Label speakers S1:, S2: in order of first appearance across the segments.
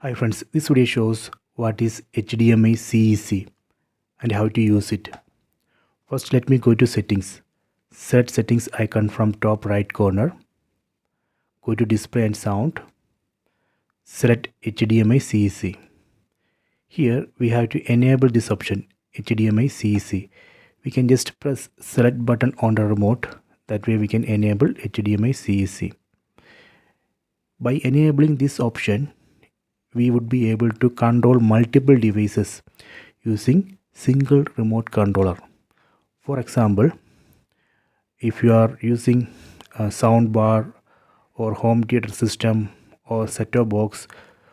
S1: Hi friends, this video shows what is HDMI CEC and how to use it. First let me go to settings. Set settings icon from top right corner. Go to display and sound. Select HDMI CEC. Here we have to enable this option HDMI CEC. We can just press select button on the remote. That way we can enable HDMI CEC. By enabling this option, we would be able to control multiple devices using single remote controller. For example, if you are using a soundbar or home theater system or set-top box,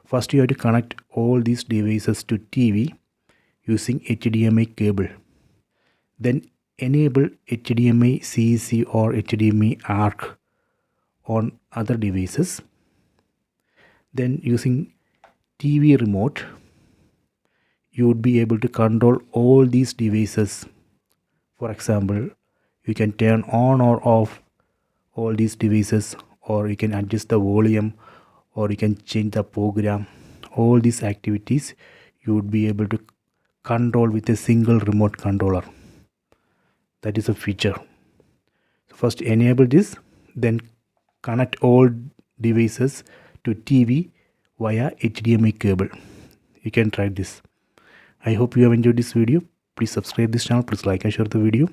S1: first you have to connect all these devices to TV using HDMI cable. Then enable HDMI CEC or HDMI ARC on other devices. Then using TV remote, you would be able to control all these devices. For example, you can turn on or off all these devices, or you can adjust the volume, or you can change the program. All these activities you would be able to control with a single remote controller. That is a feature. So first enable this, then connect all devices to TV via HDMI cable. You can try this. I hope you have enjoyed this video. Please subscribe this channel. Please like and share the video.